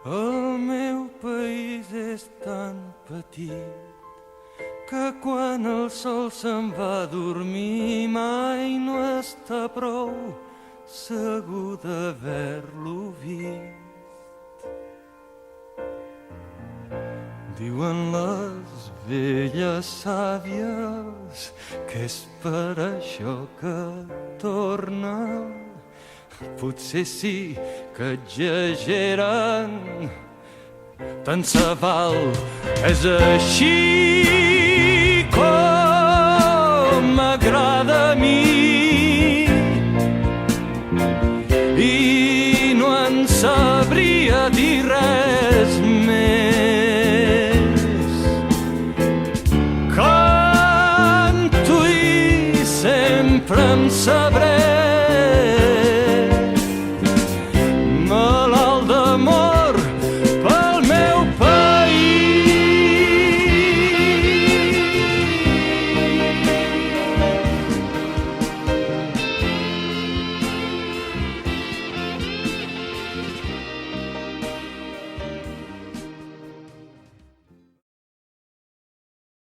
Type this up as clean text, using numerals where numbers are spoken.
El meu país és tan petit que quan el sol se'n va a dormir mai no està prou segur d'haver-lo vist. Diuen les velles sàvies que és per això que torna. Potser sí que exageren, tant se val, és així com m'agrada a mi. I no en sabria dir res més. Canto i sempre em sabré